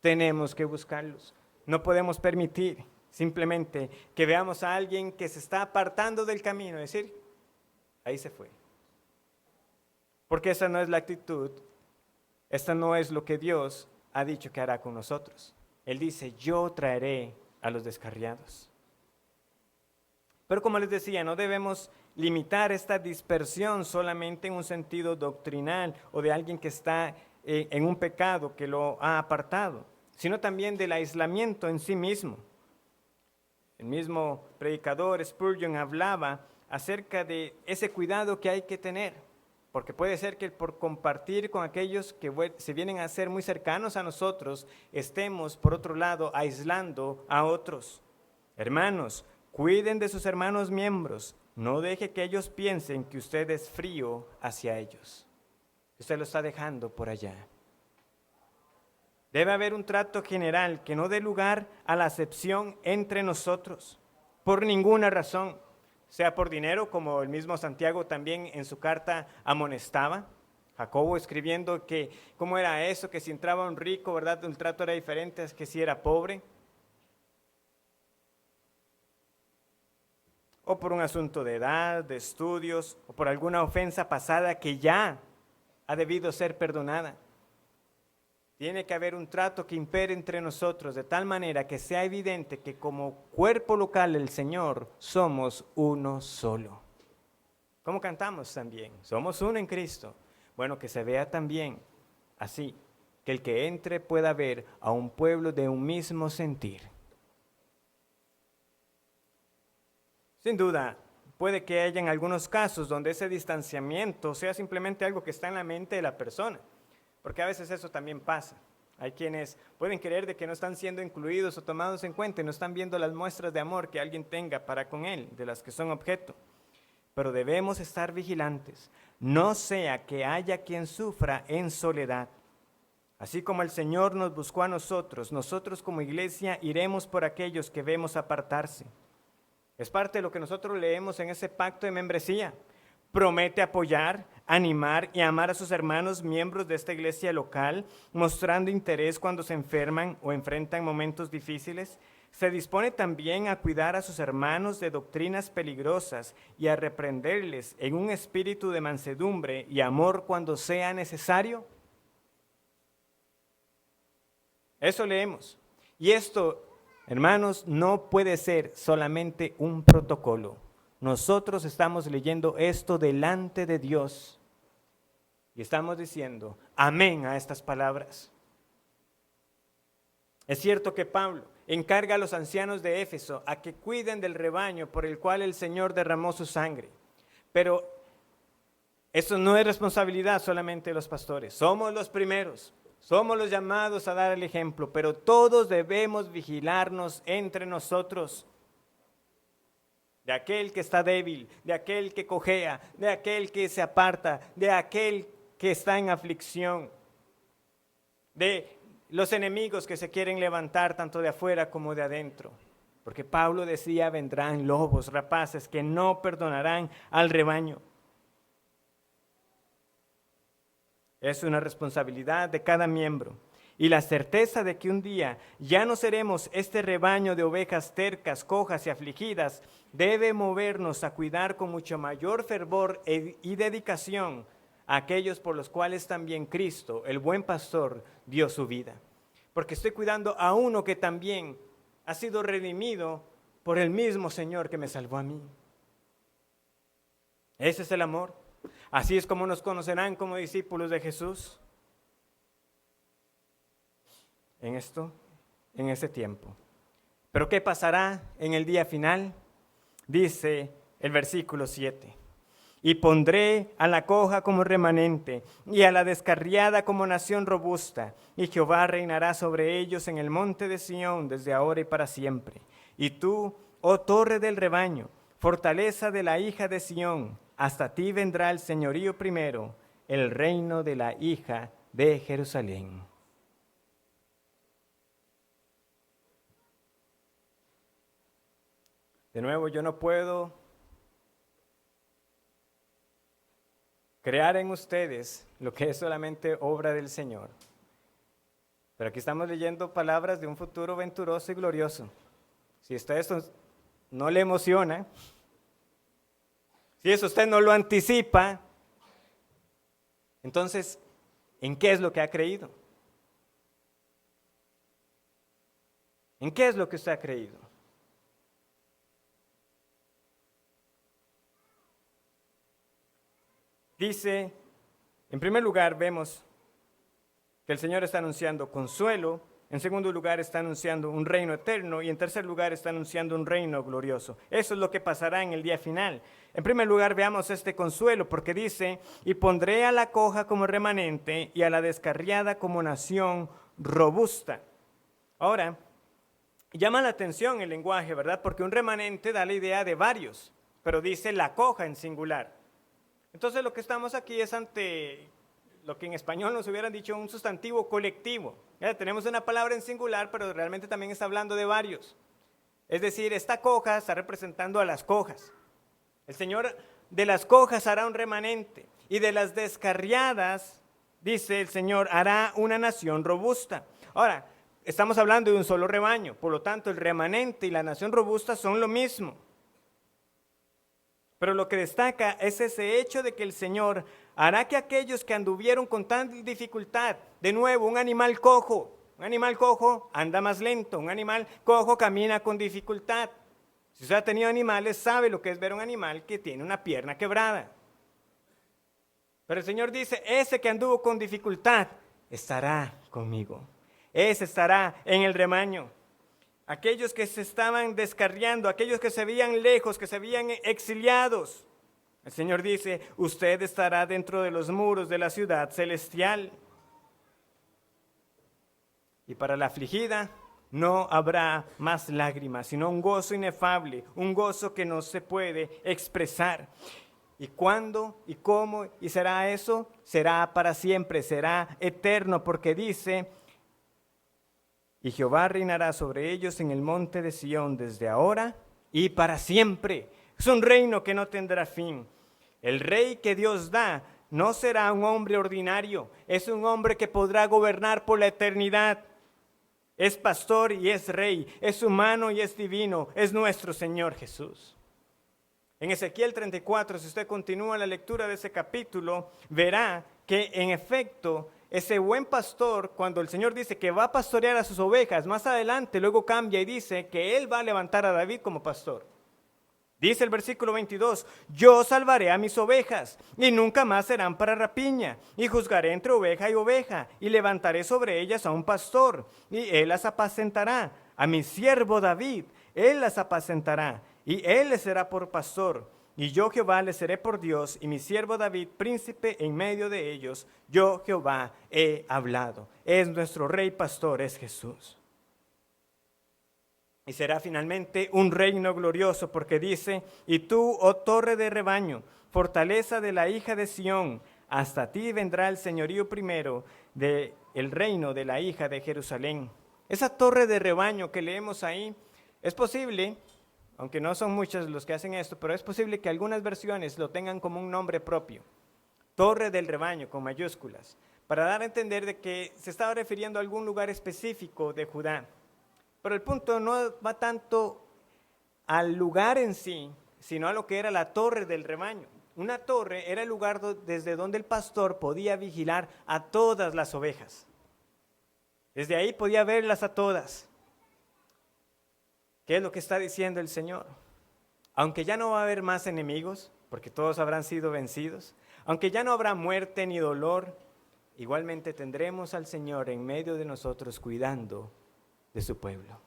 Tenemos que buscarlos. No podemos permitir simplemente que veamos a alguien que se está apartando del camino, es decir, ahí se fue. Porque esa no es la actitud, esta no es lo que Dios ha dicho que hará con nosotros. Él dice, yo traeré a los descarriados. Pero como les decía, no debemos limitar esta dispersión solamente en un sentido doctrinal o de alguien que está en un pecado que lo ha apartado, sino también del aislamiento en sí mismo. El mismo predicador Spurgeon hablaba acerca de ese cuidado que hay que tener, porque puede ser que por compartir con aquellos que se vienen a ser muy cercanos a nosotros, estemos por otro lado aislando a otros. Hermanos, cuiden de sus hermanos miembros, no deje que ellos piensen que usted es frío hacia ellos. Usted lo está dejando por allá. Debe haber un trato general que no dé lugar a la acepción entre nosotros, por ninguna razón, sea por dinero, como el mismo Santiago también en su carta amonestaba. Jacobo escribiendo que cómo era eso, que si entraba un rico, ¿verdad?, el trato era diferente a que si era pobre. O por un asunto de edad, de estudios, o por alguna ofensa pasada que ya ha debido ser perdonada. Tiene que haber un trato que impere entre nosotros de tal manera que sea evidente que como cuerpo local del Señor somos uno solo. ¿Cómo cantamos también? Somos uno en Cristo. Bueno, que se vea también así, que el que entre pueda ver a un pueblo de un mismo sentir. Sin duda, puede que haya en algunos casos donde ese distanciamiento sea simplemente algo que está en la mente de la persona. Porque a veces eso también pasa. Hay quienes pueden creer de que no están siendo incluidos o tomados en cuenta y no están viendo las muestras de amor que alguien tenga para con él, de las que son objeto. Pero debemos estar vigilantes, no sea que haya quien sufra en soledad. Así como el Señor nos buscó a nosotros, nosotros como iglesia iremos por aquellos que vemos apartarse. Es parte de lo que nosotros leemos en ese pacto de membresía. Promete apoyar, animar y amar a sus hermanos miembros de esta iglesia local, mostrando interés cuando se enferman o enfrentan momentos difíciles. Se dispone también a cuidar a sus hermanos de doctrinas peligrosas y a reprenderles en un espíritu de mansedumbre y amor cuando sea necesario. Eso leemos. Y esto, hermanos, no puede ser solamente un protocolo. Nosotros estamos leyendo esto delante de Dios y estamos diciendo amén a estas palabras. Es cierto que Pablo encarga a los ancianos de Éfeso a que cuiden del rebaño por el cual el Señor derramó su sangre, pero eso no es responsabilidad solamente de los pastores. Somos los primeros, somos los llamados a dar el ejemplo, pero todos debemos vigilarnos entre nosotros. De aquel que está débil, de aquel que cojea, de aquel que se aparta, de aquel que está en aflicción, de los enemigos que se quieren levantar tanto de afuera como de adentro. Porque Pablo decía, vendrán lobos rapaces que no perdonarán al rebaño. Es una responsabilidad de cada miembro. Y la certeza de que un día ya no seremos este rebaño de ovejas tercas, cojas y afligidas, debe movernos a cuidar con mucho mayor fervor y dedicación a aquellos por los cuales también Cristo, el buen pastor, dio su vida. Porque estoy cuidando a uno que también ha sido redimido por el mismo Señor que me salvó a mí. Ese es el amor. Así es como nos conocerán como discípulos de Jesús. En este tiempo. Pero ¿qué pasará en el día final? Dice el versículo 7. Y pondré a la coja como remanente, y a la descarriada como nación robusta, y Jehová reinará sobre ellos en el monte de Sión desde ahora y para siempre. Y tú, oh torre del rebaño, fortaleza de la hija de Sión, hasta ti vendrá el señorío primero, el reino de la hija de Jerusalén. De nuevo, yo no puedo crear en ustedes lo que es solamente obra del Señor. Pero aquí estamos leyendo palabras de un futuro venturoso y glorioso. Si esto no le emociona, si eso usted no lo anticipa, entonces, ¿en qué es lo que ha creído? ¿En qué es lo que usted ha creído? Dice, en primer lugar, vemos que el Señor está anunciando consuelo. En segundo lugar, está anunciando un reino eterno. Y en tercer lugar, está anunciando un reino glorioso. Eso es lo que pasará en el día final. En primer lugar, veamos este consuelo, porque dice, y pondré a la coja como remanente y a la descarriada como nación robusta. Ahora, llama la atención el lenguaje, ¿verdad? Porque un remanente da la idea de varios, pero dice la coja en singular. Entonces lo que estamos aquí es ante lo que en español nos hubieran dicho un sustantivo colectivo. Tenemos una palabra en singular, pero realmente también está hablando de varios. Es decir, esta coja está representando a las cojas. El Señor de las cojas hará un remanente y de las descarriadas, dice el Señor, hará una nación robusta. Ahora, estamos hablando de un solo rebaño, por lo tanto el remanente y la nación robusta son lo mismo. Pero lo que destaca es ese hecho de que el Señor hará que aquellos que anduvieron con tanta dificultad, de nuevo, un animal cojo anda más lento, un animal cojo camina con dificultad. Si usted ha tenido animales, sabe lo que es ver un animal que tiene una pierna quebrada. Pero el Señor dice, ese que anduvo con dificultad estará conmigo. Ese estará en el rebaño. Aquellos que se estaban descarriando, aquellos que se veían lejos, que se veían exiliados. El Señor dice, usted estará dentro de los muros de la ciudad celestial. Y para la afligida no habrá más lágrimas, sino un gozo inefable, un gozo que no se puede expresar. ¿Y cuándo? ¿Y cómo? ¿Y será eso? Será para siempre, será eterno, porque dice, y Jehová reinará sobre ellos en el monte de Sión desde ahora y para siempre. Es un reino que no tendrá fin. El rey que Dios da no será un hombre ordinario, es un hombre que podrá gobernar por la eternidad. Es pastor y es rey, es humano y es divino, es nuestro Señor Jesús. En Ezequiel 34, si usted continúa la lectura de ese capítulo, verá que en efecto ese buen pastor, cuando el Señor dice que va a pastorear a sus ovejas, más adelante luego cambia y dice que Él va a levantar a David como pastor. Dice el versículo 22, yo salvaré a mis ovejas y nunca más serán para rapiña, y juzgaré entre oveja y oveja, y levantaré sobre ellas a un pastor, y él las apacentará. A mi siervo David, él las apacentará, y él les será por pastor. Y yo Jehová les seré por Dios, y mi siervo David príncipe en medio de ellos. Yo Jehová he hablado. Es nuestro rey pastor, es Jesús. Y será finalmente un reino glorioso, porque dice, y tú, oh torre de rebaño, fortaleza de la hija de Sión, hasta ti vendrá el señorío primero del reino de la hija de Jerusalén. Esa torre de rebaño que leemos ahí, es posible, aunque no son muchos los que hacen esto, pero es posible que algunas versiones lo tengan como un nombre propio. Torre del rebaño, con mayúsculas, para dar a entender de que se estaba refiriendo a algún lugar específico de Judá. Pero el punto no va tanto al lugar en sí, sino a lo que era la torre del rebaño. Una torre era el lugar desde donde el pastor podía vigilar a todas las ovejas. Desde ahí podía verlas a todas. ¿Qué es lo que está diciendo el Señor? Aunque ya no va a haber más enemigos, porque todos habrán sido vencidos, aunque ya no habrá muerte ni dolor, igualmente tendremos al Señor en medio de nosotros cuidando de su pueblo.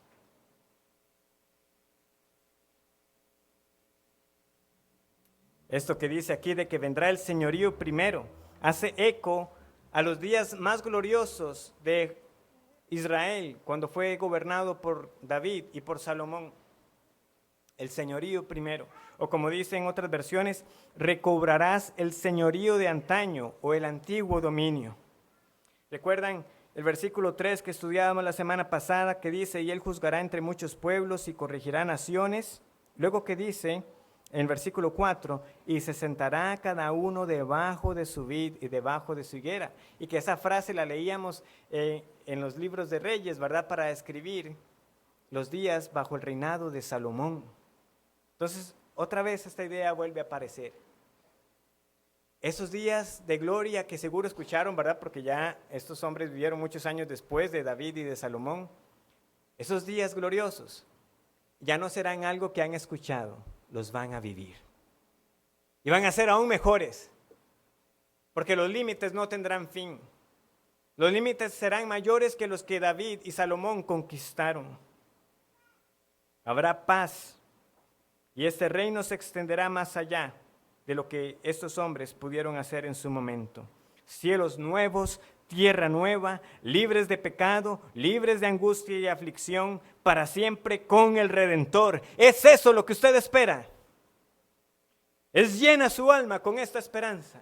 Esto que dice aquí de que vendrá el señorío primero, hace eco a los días más gloriosos de Israel, cuando fue gobernado por David y por Salomón. El señorío primero, o como dicen otras versiones, recobrarás el señorío de antaño o el antiguo dominio. ¿Recuerdan el versículo 3 que estudiábamos la semana pasada, que dice, y él juzgará entre muchos pueblos y corregirá naciones? Luego que dice en versículo 4, y se sentará cada uno debajo de su vid y debajo de su higuera. Y que esa frase la leíamos en los libros de Reyes, ¿verdad? Para describir los días bajo el reinado de Salomón. Entonces, otra vez esta idea vuelve a aparecer. Esos días de gloria que seguro escucharon, ¿verdad? Porque ya estos hombres vivieron muchos años después de David y de Salomón. Esos días gloriosos ya no serán algo que han escuchado, los van a vivir. Y van a ser aún mejores, porque los límites no tendrán fin. Los límites serán mayores que los que David y Salomón conquistaron. Habrá paz, y este reino se extenderá más allá de lo que estos hombres pudieron hacer en su momento. Cielos nuevos, tierra nueva, libres de pecado, libres de angustia y aflicción, para siempre con el Redentor. ¿Es eso lo que usted espera? ¿Es llena su alma con esta esperanza?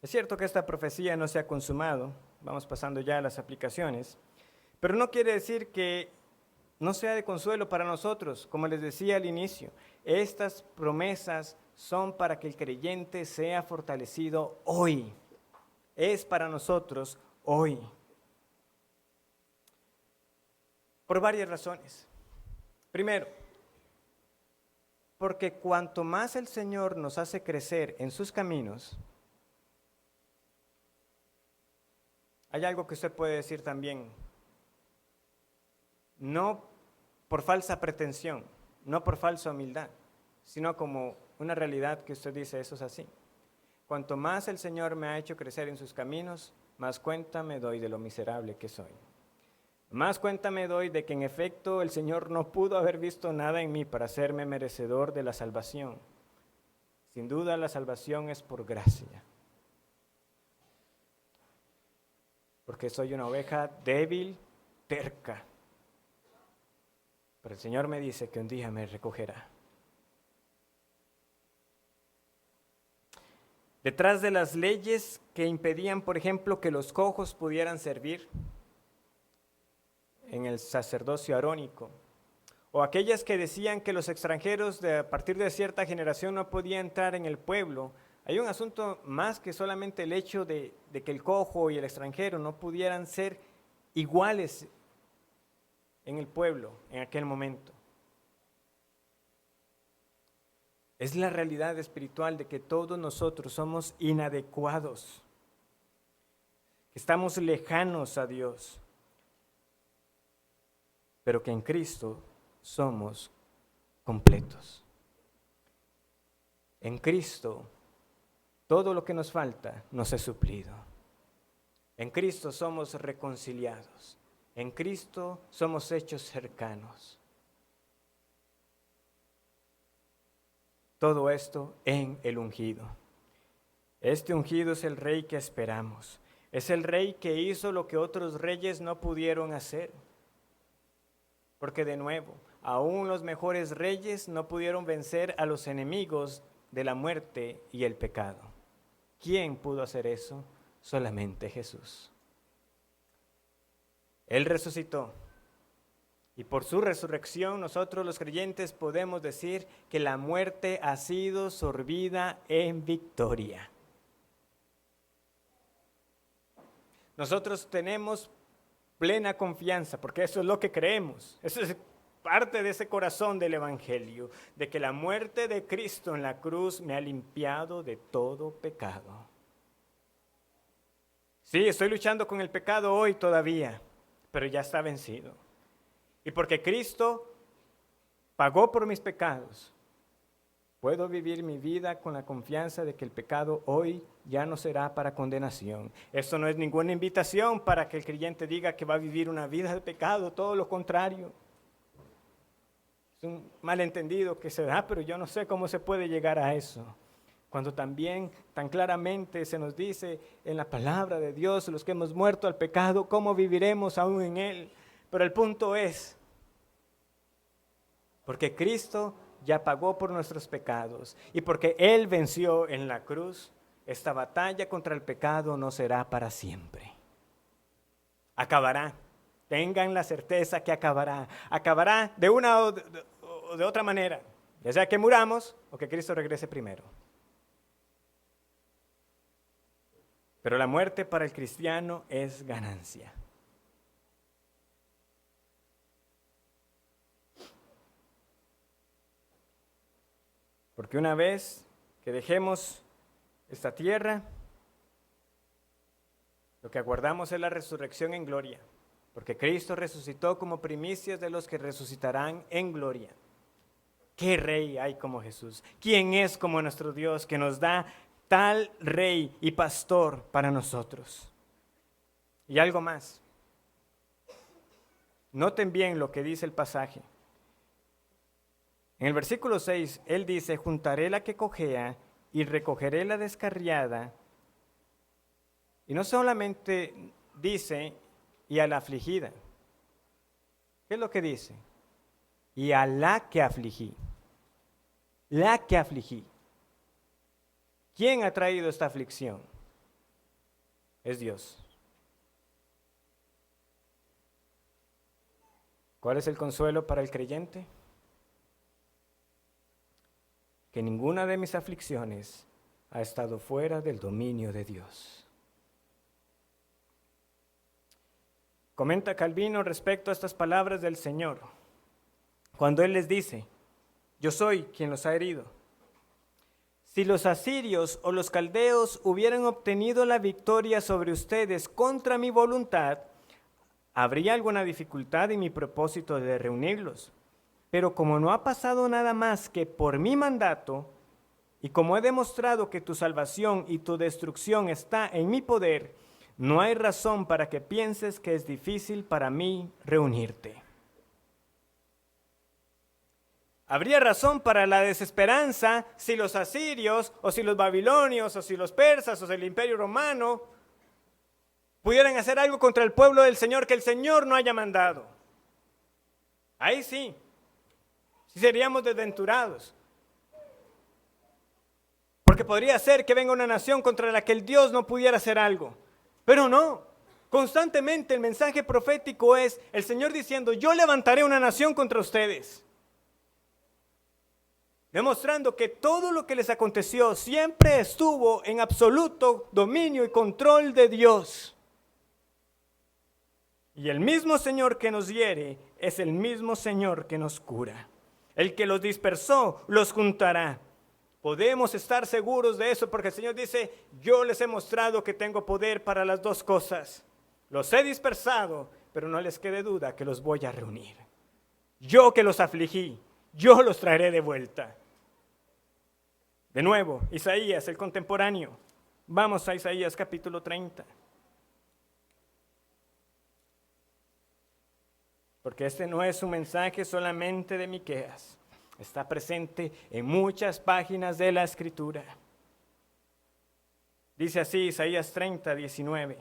Es cierto que esta profecía no se ha consumado, vamos pasando ya a las aplicaciones, pero no quiere decir que no sea de consuelo para nosotros. Como les decía al inicio, estas promesas son para que el creyente sea fortalecido hoy. Es para nosotros hoy. Por varias razones. Primero, porque cuanto más el Señor nos hace crecer en sus caminos, hay algo que usted puede decir también, no por falsa pretensión, no por falsa humildad, sino como una realidad que usted dice, eso es así. Cuanto más el Señor me ha hecho crecer en sus caminos, más cuenta me doy de lo miserable que soy. Más cuenta me doy de que en efecto el Señor no pudo haber visto nada en mí para hacerme merecedor de la salvación. Sin duda la salvación es por gracia. Porque soy una oveja débil, terca. Pero el Señor me dice que un día me recogerá. Detrás de las leyes que impedían, por ejemplo, que los cojos pudieran servir en el sacerdocio arónico, o aquellas que decían que los extranjeros a partir de cierta generación no podían entrar en el pueblo, hay un asunto más que solamente el hecho de que el cojo y el extranjero no pudieran ser iguales en el pueblo en aquel momento. Es la realidad espiritual de que todos nosotros somos inadecuados, que estamos lejanos a Dios, pero que en Cristo somos completos. En Cristo todo lo que nos falta nos es suplido. En Cristo somos reconciliados. En Cristo somos hechos cercanos. Todo esto en el ungido. Este ungido es el rey que esperamos. Es el rey que hizo lo que otros reyes no pudieron hacer. Porque de nuevo, aún los mejores reyes no pudieron vencer a los enemigos de la muerte y el pecado. ¿Quién pudo hacer eso? Solamente Jesús. Él resucitó. Y por su resurrección nosotros los creyentes podemos decir que la muerte ha sido sorbida en victoria. Nosotros tenemos plena confianza, porque eso es lo que creemos. Eso es parte de ese corazón del Evangelio, de que la muerte de Cristo en la cruz me ha limpiado de todo pecado. Sí, estoy luchando con el pecado hoy todavía, pero ya está vencido. Y porque Cristo pagó por mis pecados, puedo vivir mi vida con la confianza de que el pecado hoy ya no será para condenación. Esto no es ninguna invitación para que el creyente diga que va a vivir una vida de pecado, todo lo contrario. Es un malentendido que se da, pero yo no sé cómo se puede llegar a eso. Cuando también tan claramente se nos dice en la palabra de Dios, los que hemos muerto al pecado, ¿cómo viviremos aún en él? Pero el punto es, porque Cristo ya pagó por nuestros pecados. Y porque Él venció en la cruz, esta batalla contra el pecado no será para siempre. Acabará. Tengan la certeza que acabará. Acabará de una o de otra manera. Ya sea que muramos o que Cristo regrese primero. Pero la muerte para el cristiano es ganancia. Porque una vez que dejemos esta tierra, lo que aguardamos es la resurrección en gloria. Porque Cristo resucitó como primicias de los que resucitarán en gloria. ¿Qué rey hay como Jesús? ¿Quién es como nuestro Dios que nos da tal rey y pastor para nosotros? Y algo más. Noten bien lo que dice el pasaje. En el versículo 6, Él dice, juntaré la que cojea y recogeré la descarriada. Y no solamente dice, y a la afligida. ¿Qué es lo que dice? Y a la que afligí. La que afligí. ¿Quién ha traído esta aflicción? Es Dios. ¿Cuál es el consuelo para el creyente? Que ninguna de mis aflicciones ha estado fuera del dominio de Dios. Comenta Calvino respecto a estas palabras del Señor, cuando Él les dice, yo soy quien los ha herido. Si los asirios o los caldeos hubieran obtenido la victoria sobre ustedes contra mi voluntad, habría alguna dificultad en mi propósito de reunirlos. Pero como no ha pasado nada más que por mi mandato, y como he demostrado que tu salvación y tu destrucción está en mi poder, no hay razón para que pienses que es difícil para mí reunirte. Habría razón para la desesperanza si los asirios, o si los babilonios, o si los persas, o si el imperio romano pudieran hacer algo contra el pueblo del Señor que el Señor no haya mandado. Ahí sí seríamos desventurados. Porque podría ser que venga una nación contra la que el Dios no pudiera hacer algo. Pero no. Constantemente el mensaje profético es el Señor diciendo, yo levantaré una nación contra ustedes. Demostrando que todo lo que les aconteció siempre estuvo en absoluto dominio y control de Dios. Y el mismo Señor que nos hiere es el mismo Señor que nos cura. El que los dispersó, los juntará. Podemos estar seguros de eso porque el Señor dice, yo les he mostrado que tengo poder para las dos cosas. Los he dispersado, pero no les quede duda que los voy a reunir. Yo que los afligí, yo los traeré de vuelta. De nuevo, Isaías, el contemporáneo. Vamos a Isaías capítulo 30. Porque este no es un mensaje solamente de Miqueas. Está presente en muchas páginas de la Escritura. Dice así Isaías 30, 19.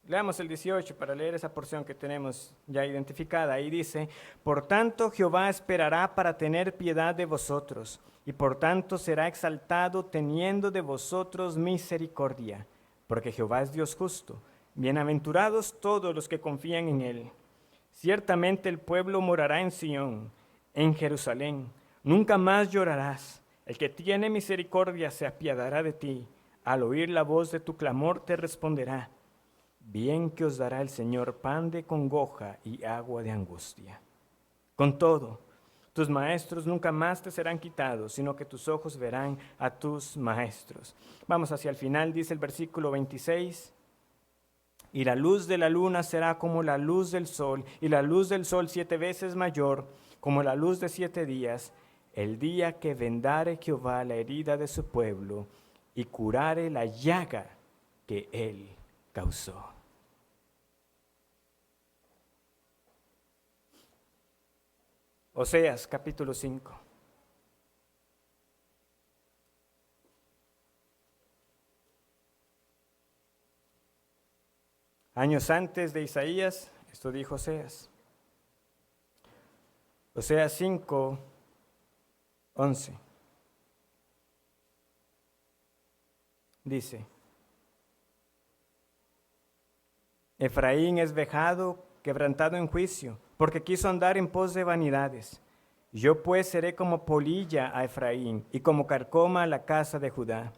Leamos el 18 para leer esa porción que tenemos ya identificada. Ahí dice, por tanto Jehová esperará para tener piedad de vosotros, y por tanto será exaltado teniendo de vosotros misericordia, porque Jehová es Dios justo. Bienaventurados todos los que confían en Él. Ciertamente el pueblo morará en Sión, en Jerusalén. Nunca más llorarás. El que tiene misericordia se apiadará de ti. Al oír la voz de tu clamor te responderá. Bien que os dará el Señor pan de congoja y agua de angustia. Con todo, tus maestros nunca más te serán quitados, sino que tus ojos verán a tus maestros. Vamos hacia el final, dice el versículo 26. Y la luz de la luna será como la luz del sol, y la luz del sol 7 veces mayor, como la luz de 7 días, el día que vendare Jehová la herida de su pueblo, y curare la llaga que él causó. Oseas capítulo 5. Años antes de Isaías, esto dijo Oseas. Oseas 5:11. Dice: Efraín es vejado, quebrantado en juicio, porque quiso andar en pos de vanidades. Yo pues seré como polilla a Efraín, y como carcoma a la casa de Judá.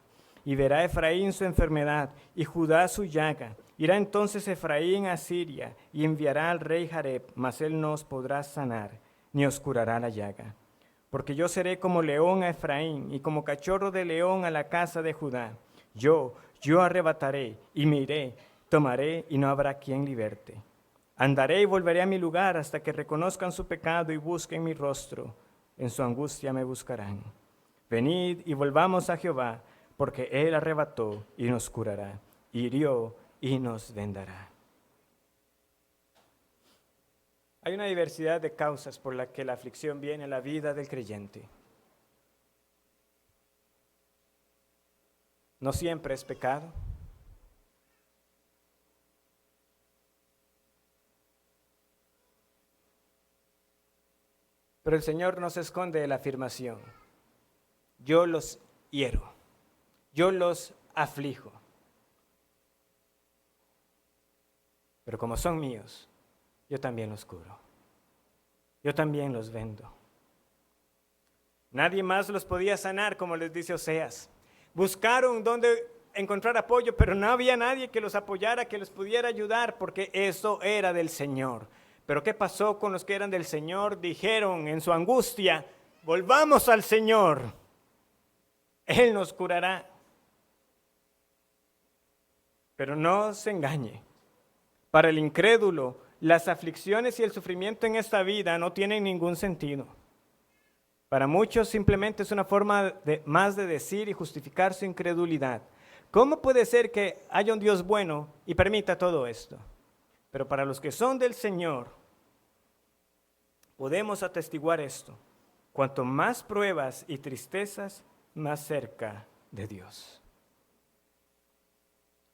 Y verá Efraín su enfermedad, y Judá su llaga. Irá entonces Efraín a Siria, y enviará al rey Jareb, mas él no os podrá sanar, ni os curará la llaga. Porque yo seré como león a Efraín, y como cachorro de león a la casa de Judá. Yo arrebataré, y me iré, tomaré, y no habrá quien liberte. Andaré y volveré a mi lugar hasta que reconozcan su pecado y busquen mi rostro. En su angustia me buscarán. Venid y volvamos a Jehová, porque Él arrebató y nos curará, hirió y nos vendará. Hay una diversidad de causas por las que la aflicción viene a la vida del creyente. No siempre es pecado. Pero el Señor no se esconde de la afirmación: yo los hiero, yo los aflijo. Pero como son míos, yo también los curo, yo también los vendo. Nadie más los podía sanar, como les dice Oseas. Buscaron dónde encontrar apoyo, pero no había nadie que los apoyara, que los pudiera ayudar, porque eso era del Señor. Pero ¿qué pasó con los que eran del Señor? Dijeron en su angustia: volvamos al Señor, Él nos curará. Pero no se engañe. Para el incrédulo, las aflicciones y el sufrimiento en esta vida no tienen ningún sentido. Para muchos simplemente es una forma más de decir y justificar su incredulidad. ¿Cómo puede ser que haya un Dios bueno y permita todo esto? Pero para los que son del Señor, podemos atestiguar esto: cuanto más pruebas y tristezas, más cerca de Dios.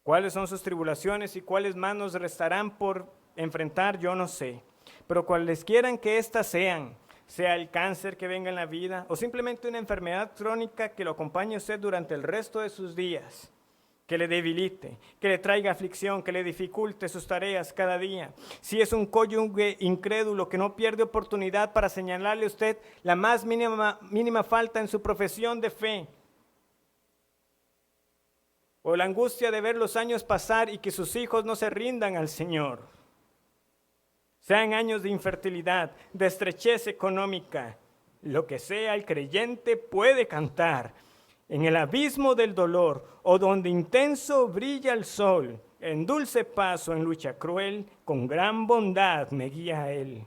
¿Cuáles son sus tribulaciones y cuáles más nos restarán por enfrentar? Yo no sé. Pero cuales quieran que éstas sean, sea el cáncer que venga en la vida o simplemente una enfermedad crónica que lo acompañe a usted durante el resto de sus días, que le debilite, que le traiga aflicción, que le dificulte sus tareas cada día. Si es un cónyuge incrédulo que no pierde oportunidad para señalarle a usted la más mínima falta en su profesión de fe, o la angustia de ver los años pasar y que sus hijos no se rindan al Señor, sean años de infertilidad, de estrechez económica, lo que sea, el creyente puede cantar: en el abismo del dolor, o donde intenso brilla el sol, en dulce paso, en lucha cruel, con gran bondad me guía a Él.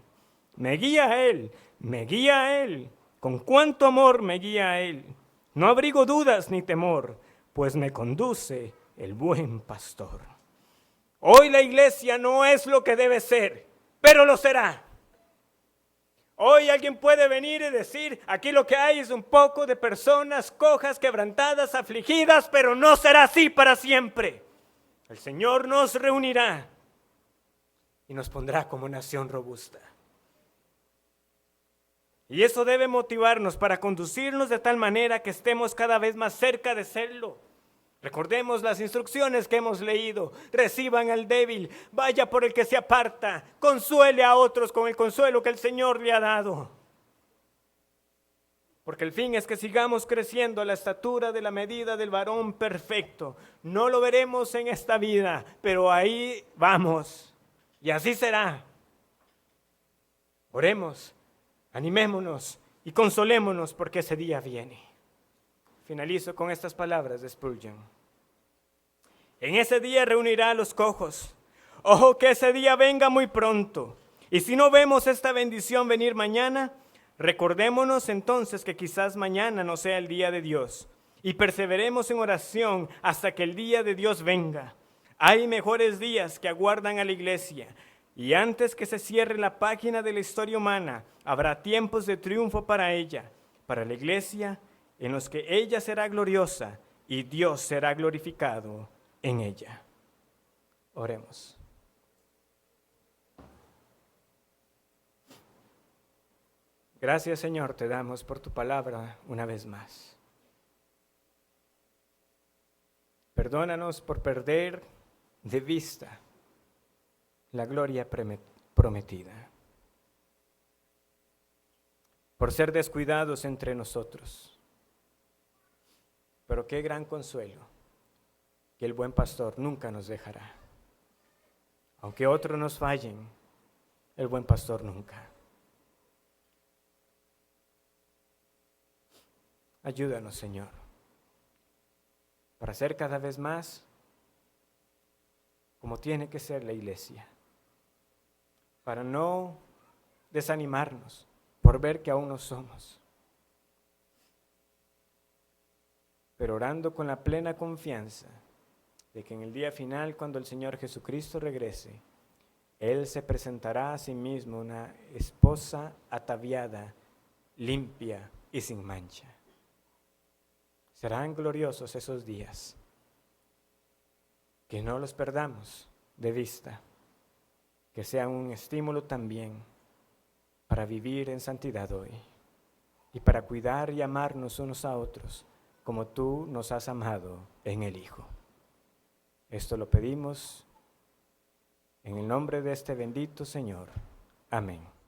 Me guía a Él, me guía a Él, con cuánto amor me guía a Él. No abrigo dudas ni temor, pues me conduce el buen pastor. Hoy la iglesia no es lo que debe ser, pero lo será. Hoy alguien puede venir y decir: aquí lo que hay es un poco de personas cojas, quebrantadas, afligidas, pero no será así para siempre. El Señor nos reunirá y nos pondrá como nación robusta. Y eso debe motivarnos para conducirnos de tal manera que estemos cada vez más cerca de serlo. Recordemos las instrucciones que hemos leído: reciban al débil, vaya por el que se aparta, consuele a otros con el consuelo que el Señor le ha dado. Porque el fin es que sigamos creciendo a la estatura de la medida del varón perfecto. No lo veremos en esta vida, pero ahí vamos, y así será. Oremos, animémonos y consolémonos, porque ese día viene. Finalizo con estas palabras de Spurgeon: en ese día reunirá a los cojos. Ojo que ese día venga muy pronto. Y si no vemos esta bendición venir mañana, recordémonos entonces que quizás mañana no sea el día de Dios. Y perseveremos en oración hasta que el día de Dios venga. Hay mejores días que aguardan a la iglesia. Y antes que se cierre la página de la historia humana, habrá tiempos de triunfo para ella, para la iglesia, en los que ella será gloriosa y Dios será glorificado en ella. Oremos. Gracias, Señor, te damos por tu palabra una vez más. Perdónanos por perder de vista la gloria prometida, por ser descuidados entre nosotros. Pero qué gran consuelo que el buen pastor nunca nos dejará. Aunque otros nos fallen, el buen pastor nunca. Ayúdanos, Señor, para ser cada vez más como tiene que ser la iglesia, para no desanimarnos por ver que aún no somos, pero orando con la plena confianza de que en el día final, cuando el Señor Jesucristo regrese, Él se presentará a sí mismo una esposa ataviada, limpia y sin mancha. Serán gloriosos esos días, que no los perdamos de vista, que sean un estímulo también para vivir en santidad hoy y para cuidar y amarnos unos a otros como tú nos has amado en el Hijo. Esto lo pedimos en el nombre de este bendito Señor. Amén.